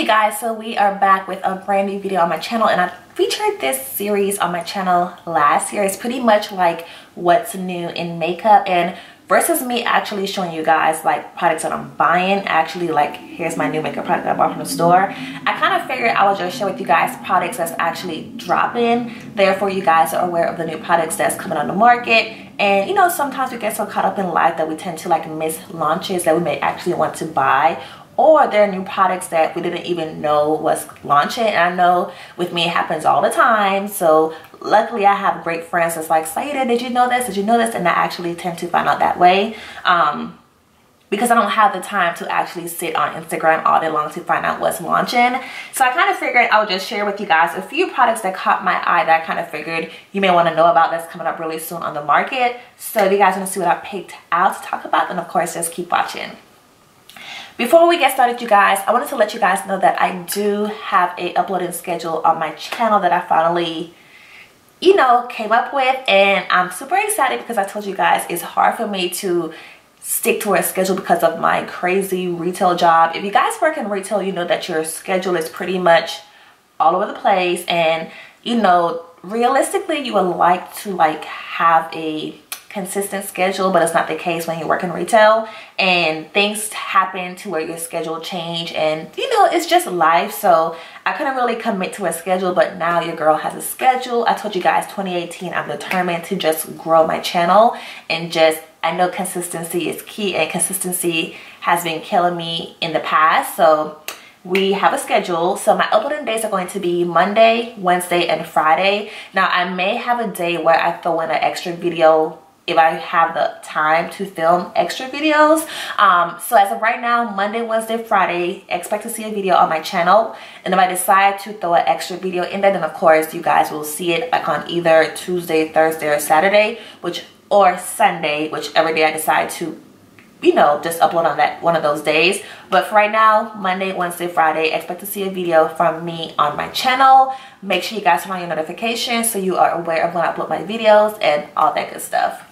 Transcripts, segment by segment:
Hey you guys, so we are back with a brand new video on my channel, and I featured this series on my channel last year. It's pretty much like what's new in makeup, and versus me actually showing you guys like products that I'm buying, actually like here's my new makeup product that I bought from the store. I kind of figured I would just share with you guys products that's actually dropping, therefore you guys are aware of the new products that's coming on the market. And you know, sometimes we get so caught up in life that we tend to like miss launches that we may actually want to buy, or there are new products that we didn't even know was launching. And I know with me it happens all the time, so luckily I have great friends that's like, Saida, did you know this, did you know this? And I actually tend to find out that way because I don't have the time to actually sit on Instagram all day long to find out what's launching. So I kind of figured I would just share with you guys a few products that caught my eye that I kind of figured you may want to know about that's coming up really soon on the market. So if you guys want to see what I picked out to talk about, then of course just keep watching. Before we get started, you guys, I wanted to let you guys know that I do have a uploading schedule on my channel that I finally, you know, came up with, and I'm super excited because I told you guys it's hard for me to stick to a schedule because of my crazy retail job. If you guys work in retail, you know that your schedule is pretty much all over the place, and you know, realistically you would like to like have a consistent schedule, but it's not the case when you work in retail, and things happen to where your schedule change, and you know, it's just life. So I couldn't really commit to a schedule, but now your girl has a schedule. I told you guys 2018 I'm determined to just grow my channel, and just I know consistency is key, and consistency has been killing me in the past. So we have a schedule. So my uploading days are going to be Monday, Wednesday, and Friday. Now I may have a day where I throw in an extra video if I have the time to film extra videos. So as of right now, Monday, Wednesday, Friday, expect to see a video on my channel. And if I decide to throw an extra video in there, then of course you guys will see it like on either Tuesday, Thursday, or Saturday, or Sunday, whichever day I decide to, you know, just upload on that one of those days. But for right now, Monday, Wednesday, Friday, expect to see a video from me on my channel. Make sure you guys turn on your notifications so you are aware of when I upload my videos and all that good stuff.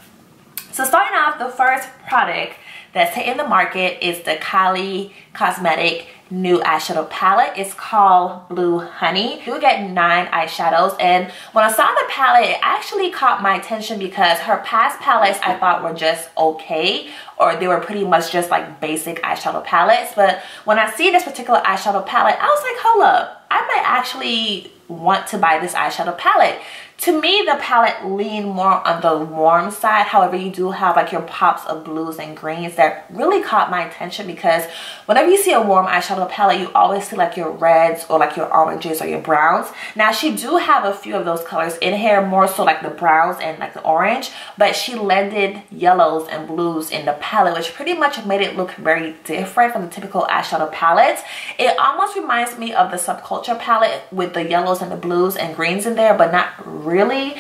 So starting off, the first product that's hitting the market is the Kylie Cosmetic new eyeshadow palette. It's called Blue Honey. You get 9 eyeshadows, and when I saw the palette, it actually caught my attention because her past palettes I thought were just okay, or they were pretty much just like basic eyeshadow palettes. But when I see this particular eyeshadow palette, I was like, hold up, I might actually want to buy this eyeshadow palette. To me, the palette leaned more on the warm side. However, you do have like your pops of blues and greens that really caught my attention, because whenever you see a warm eyeshadow palette, you always see like your reds or like your oranges or your browns. Now, she do have a few of those colors in here, more so like the browns and like the orange, but she blended yellows and blues in the palette, which pretty much made it look very different from the typical eyeshadow palettes. It almost reminds me of the Subculture palette with the yellows and the blues and greens in there, but not really.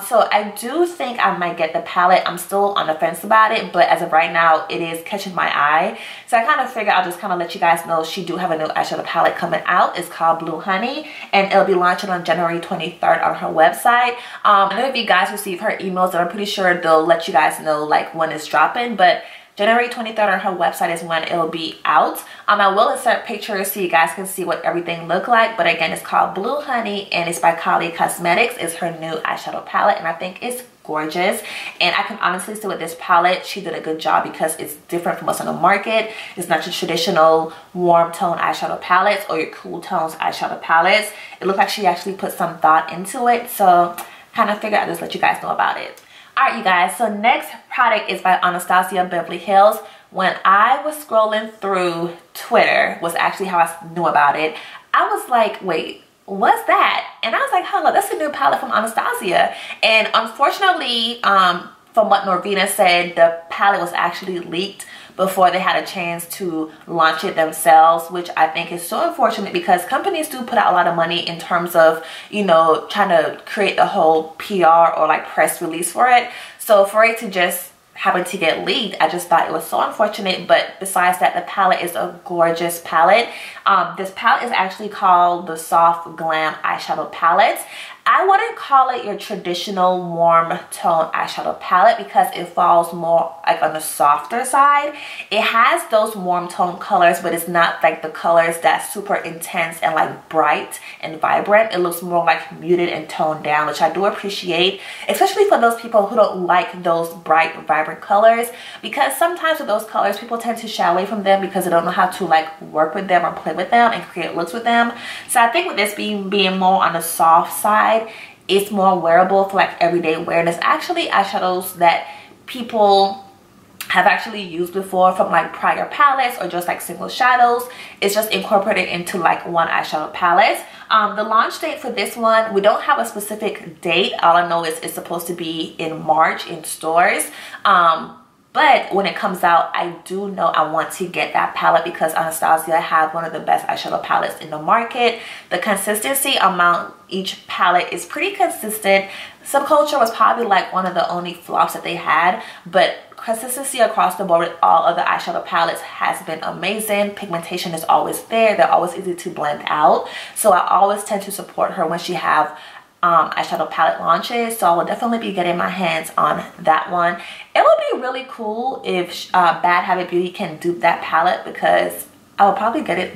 So I do think I might get the palette. I'm still on the fence about it, but as of right now it is catching my eye. So I kind of figure I'll just kind of let you guys know she do have a new eyeshadow palette coming out. It's called Blue Honey, and it'll be launching on January 23rd on her website. I know if you guys receive her emails, then I'm pretty sure they'll let you guys know like when it's dropping, but January 23rd on her website is when it'll be out. I will insert pictures so you guys can see what everything look like. But again, it's called Blue Honey, and it's by Kylie Cosmetics. It's her new eyeshadow palette, and I think it's gorgeous. And I can honestly say with this palette, she did a good job because it's different from what's on the market. It's not your traditional warm tone eyeshadow palettes or your cool tones eyeshadow palettes. It looks like she actually put some thought into it. So kind of figured I'd just let you guys know about it. Alright you guys, so next product is by Anastasia Beverly Hills. When I was scrolling through Twitter, was actually how I knew about it, I was like, wait, what's that? And I was like, hold on, that's a new palette from Anastasia. And unfortunately, from what Norvina said, the palette was actually leaked before they had a chance to launch it themselves, which I think is so unfortunate because companies do put out a lot of money in terms of, you know, trying to create the whole PR or like press release for it. So for it to just happen to get leaked, I just thought it was so unfortunate. But besides that, the palette is a gorgeous palette. This palette is actually called the Soft Glam Eyeshadow Palette. I wouldn't call it your traditional warm tone eyeshadow palette because it falls more like on the softer side. It has those warm tone colors, but it's not like the colors that's super intense and like bright and vibrant. It looks more like muted and toned down, which I do appreciate, especially for those people who don't like those bright, vibrant colors, because sometimes with those colors, people tend to shy away from them because they don't know how to like work with them or play with them and create looks with them. So I think with this being more on the soft side, it's more wearable for like everyday wear. And it's actually eyeshadows that people have actually used before from like prior palettes or just like single shadows. It's just incorporated into like one eyeshadow palette. The launch date for this one, we don't have a specific date. All I know is it's supposed to be in March in stores. But when it comes out, I do know I want to get that palette because Anastasia have one of the best eyeshadow palettes in the market. The consistency amount each palette is pretty consistent. Subculture was probably like one of the only flops that they had, but consistency across the board with all of the eyeshadow palettes has been amazing. Pigmentation is always there. They're always easy to blend out. So I always tend to support her when she have eyeshadow palette launches. So I will definitely be getting my hands on that one. It would be really cool if Bad Habit Beauty can dupe that palette because I will probably get it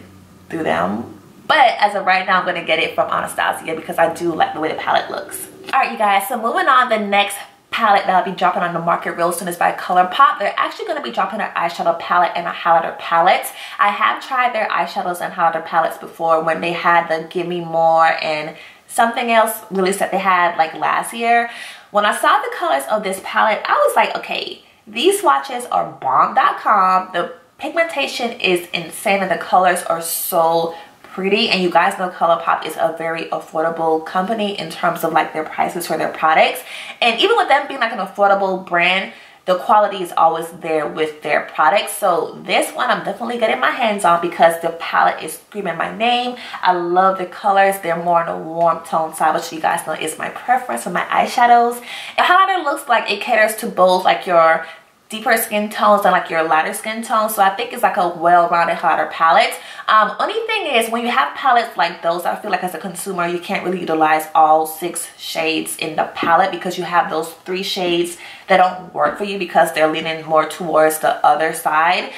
through them. But as of right now, I'm going to get it from Anastasia because I do like the way the palette looks. Alright you guys, so moving on, the next palette that I'll be dropping on the market real soon is by ColourPop. They're actually going to be dropping their eyeshadow palette and a highlighter palette. I have tried their eyeshadows and highlighter palettes before when they had the Give Me More and something else release that they had like last year. When I saw the colors of this palette, I was like, okay, these swatches are bomb.com. The pigmentation is insane and the colors are so pretty, and you guys know ColourPop is a very affordable company in terms of like their prices for their products. And even with them being like an affordable brand, the quality is always there with their products. So this one I'm definitely getting my hands on because the palette is screaming my name. I love the colors. They're more on the warm tone side, which you guys know is my preference for my eyeshadows. And highlighter looks like it caters to both like your deeper skin tones and like your lighter skin tones. So I think it's like a well-rounded highlighter palette. Only thing is when you have palettes like those, I feel like as a consumer you can't really utilize all 6 shades in the palette because you have those 3 shades that don't work for you because they're leaning more towards the other side.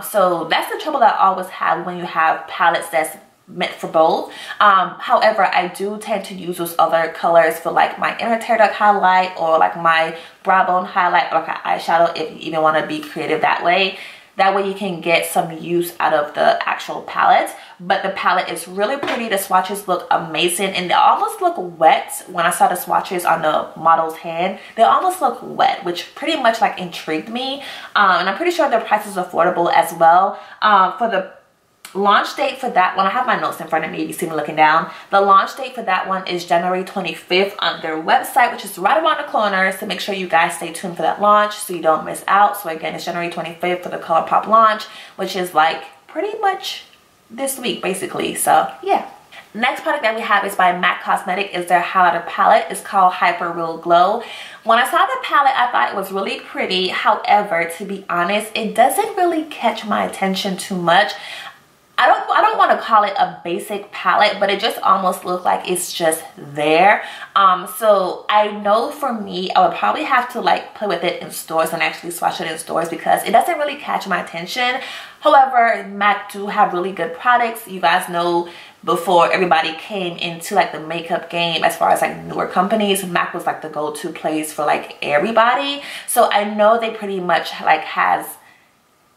So that's the trouble that I always have when you have palettes that's meant for both. However, I do tend to use those other colors for like my inner tear duct highlight or like my brow bone highlight or like an eyeshadow if you even want to be creative that way. That way you can get some use out of the actual palette. But the palette is really pretty. The swatches look amazing and they almost look wet. When I saw the swatches on the model's hand, they almost look wet, which pretty much like intrigued me. And I'm pretty sure their price is affordable as well. For the launch date for that one, I have my notes in front of me if you see me looking down. The launch date for that one is January 25th on their website, which is right around the corner. So make sure you guys stay tuned for that launch so you don't miss out. So again, it's January 25th for the ColourPop launch, which is like pretty much this week basically. So yeah. Next product that we have is by MAC Cosmetic. Is their highlighter palette. It's called Hyper Real Glow. When I saw the palette, I thought it was really pretty. However, to be honest, it doesn't really catch my attention too much. I don't want to call it a basic palette, but it just almost looks like it's just there. So I know for me, I would probably have to like play with it in stores and actually swatch it in stores because it doesn't really catch my attention. However, MAC do have really good products. You guys know before everybody came into like the makeup game as far as like newer companies, MAC was like the go-to place for like everybody. So I know they pretty much like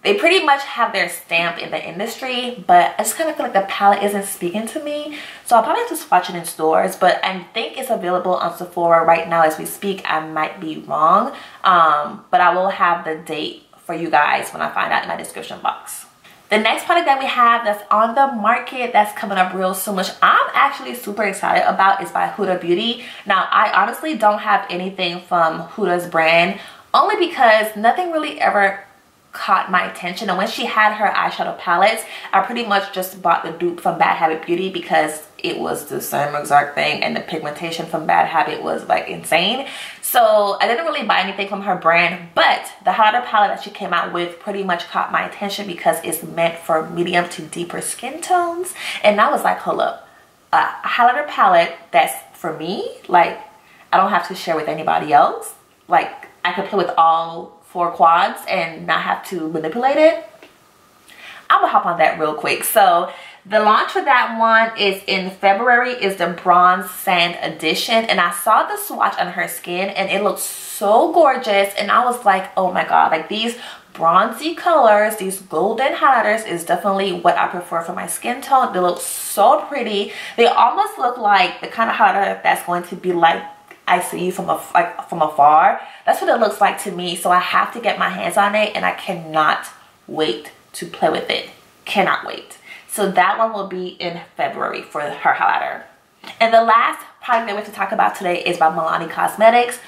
they pretty much have their stamp in the industry, but I just kind of feel like the palette isn't speaking to me. So I'll probably have to swatch it in stores, but I think it's available on Sephora right now as we speak. I might be wrong, but I will have the date for you guys when I find out in my description box. The next product that we have that's on the market that's coming up real soon, which I'm actually super excited about, is by Huda Beauty. Now, I honestly don't have anything from Huda's brand, only because nothing really ever caught my attention. And when she had her eyeshadow palettes, I pretty much just bought the dupe from Bad Habit Beauty because it was the same exact thing and the pigmentation from Bad Habit was like insane. So I didn't really buy anything from her brand, but the highlighter palette that she came out with pretty much caught my attention because it's meant for medium to deeper skin tones. And I was like, hold up, a highlighter palette that's for me. Like, I don't have to share with anybody else. Like, I could play with all 4 quads and not have to manipulate it. I'm gonna hop on that real quick. So the launch for that one is in February, is the Bronze Sand Edition. And I saw the swatch on her skin and it looked so gorgeous. And I was like, oh my God, like these bronzy colors, these golden highlighters is definitely what I prefer for my skin tone. They look so pretty. They almost look like the kind of highlighter that's going to be like I see you from afar. That's what it looks like to me. So I have to get my hands on it and I cannot wait to play with it. Cannot wait. So that one will be in February for her highlighter. And the last product that we have to talk about today is by Milani Cosmetics.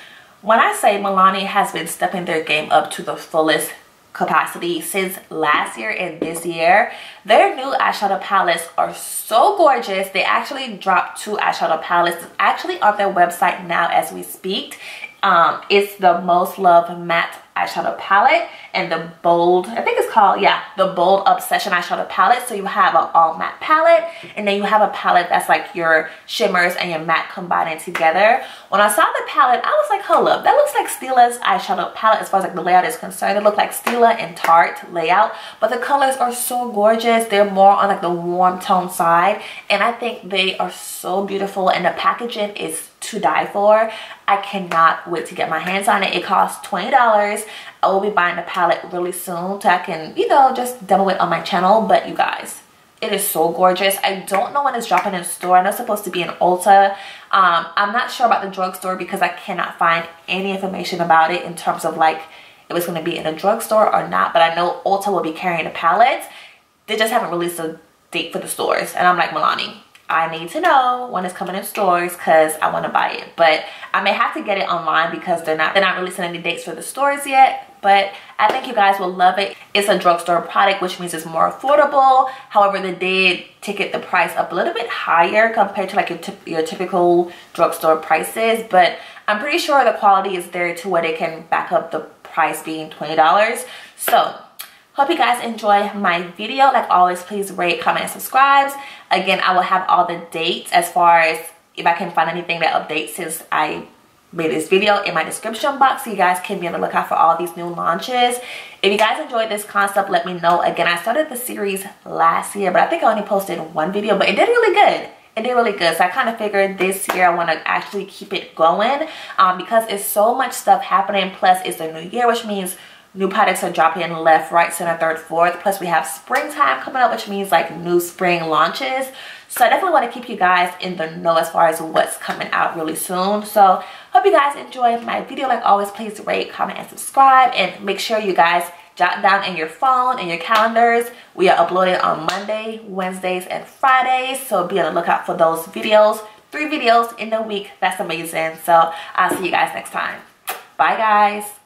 When I say Milani has been stepping their game up to the fullest capacity since last year and this year, their new eyeshadow palettes are so gorgeous. They actually dropped 2 eyeshadow palettes. It's actually on their website now as we speak. It's the Most Loved Matte eyeshadow palette and the bold, I think it's called, yeah, the Bold Obsession eyeshadow palette. So you have an all matte palette and then you have a palette that's like your shimmers and your matte combining together. When I saw the palette, I was like, hold up, that looks like Stila's eyeshadow palette as far as like the layout is concerned. It looked like Stila and Tarte layout, but the colors are so gorgeous. They're more on like the warm tone side and I think they are so beautiful and the packaging is to die for. I cannot wait to get my hands on it. It costs $20. I will be buying the palette really soon so I can, you know, just demo it on my channel. But you guys, it is so gorgeous. I don't know when it's dropping in store. I know it's supposed to be in Ulta. I'm not sure about the drugstore because I cannot find any information about it in terms of like if it's going to be in a drugstore or not. But I know Ulta will be carrying the palettes. They just haven't released a date for the stores. And I'm like, Milani, I need to know when it's coming in stores because I want to buy it. But I may have to get it online because they're not releasing any dates for the stores yet. But I think you guys will love it. It's a drugstore product, which means it's more affordable. However, they did ticket the price up a little bit higher compared to like your typical drugstore prices. But I'm pretty sure the quality is there to where they can back up the price being $20. So hope you guys enjoy my video. Like always, please rate, comment, and subscribe. Again, I will have all the dates as far as if I can find anything that updates since I made this video in my description box, so you guys can be on the lookout for all these new launches. If you guys enjoyed this concept, let me know. Again, I started the series last year, but I think I only posted 1 video, but it did really good. It did really good. So I kind of figured this year I want to actually keep it going because it's so much stuff happening. Plus, it's a new year, which means new products are dropping left, right, center, third, fourth. Plus we have springtime coming up, which means like new spring launches. So I definitely want to keep you guys in the know as far as what's coming out really soon. So hope you guys enjoyed my video. Like always, please rate, comment, and subscribe. And make sure you guys jot down in your phone and your calendars. We are uploading on Monday, Wednesdays, and Fridays. So be on the lookout for those videos. 3 videos in a week. That's amazing. So I'll see you guys next time. Bye guys.